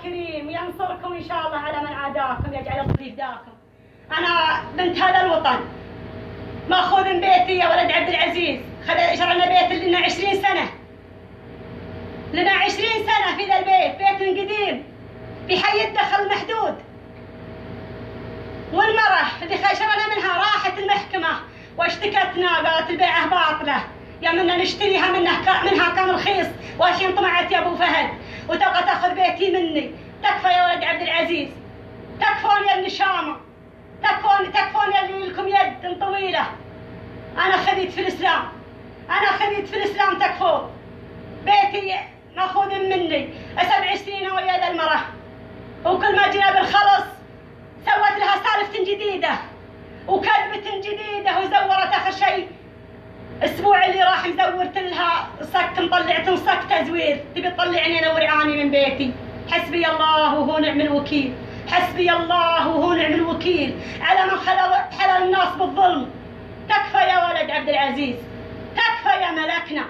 الكريم ينصركم إن شاء الله على من عاداكم، يجعل الله فداكم. أنا بنت هذا الوطن، مأخوذ من بيتي يا ولد عبد العزيز. شرعنا بيت لنا 20 سنة، لنا 20 سنة في ذا البيت، بيت قديم في حي الدخل المحدود. والمرة اللي شرعنا منها راحت المحكمة واشتكتنا، قالت البيعة باطلة، يا منا نشتريها منها كان رخيص، والحين طمعت يا ابو فهد وتبغى تاخذ بيتي مني. تكفى يا ولد عبد العزيز، تكفون يا النشامة، تكفون يا اللي لكم يد طويلة. أنا خذيت في الإسلام، أنا خذيت في الإسلام، تكفون. بيتي مأخوذ مني 7 سنين ويا ذا المرة، وكل ما جينا بالخلص سوت لها سالفة جديدة وكذبة جديدة وزورت. آخر شيء الأسبوع اللي راح مزورت لها صك، مطلعت صك تزوير، تبي تطلعني أنا ورعاني من بيتي. حسبي الله وهو نعم الوكيل، حسبي الله وهو نعم الوكيل على من حلل الناس بالظلم. تكفى يا ولد عبد العزيز، تكفى يا ملكنا،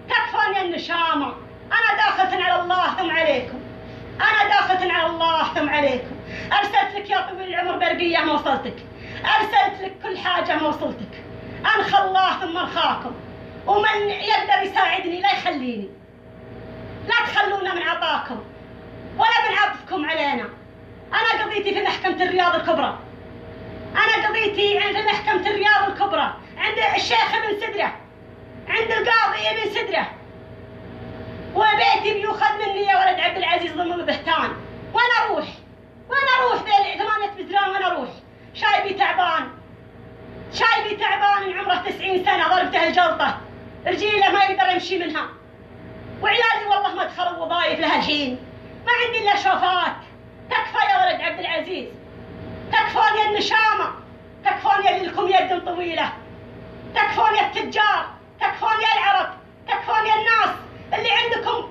تكفى يا النشامة. أنا داخلة على الله ثم عليكم، أنا داخلة على الله ثم عليكم. أرسلت لك يا طويل العمر برقية ما وصلتك، أرسلت لك كل حاجة ما وصلتك. أنخى الله ثم أنخاكم، ومن يقدر يساعدني لا يخليني. لا تخلونا من عطاكم ولا من عطفكم علينا. أنا قضيتي في محكمة الرياض الكبرى، أنا قضيتي عند محكمة الرياض الكبرى، عند الشيخ ابن سدرة، عند القاضي ابن سدرة، وبيتي بيوخذ مني يا ولد عبد العزيز ضمن بهتان. وأنا أروح ذي 8 بزران، وأنا أروح شايبي تعبان من عمره 90 سنة، ضربته الجلطة، رجيله ما يقدر يمشي منها، وعيالي والله ما دخلوا وظايف لها الحين، ما عندي إلا شوفات. تكفى يا ولد عبد العزيز، تكفون يا النشامة، تكفون يا اللي لكم يد طويلة، تكفون يا التجار، تكفون يا العرب، تكفون يا الناس اللي عندكم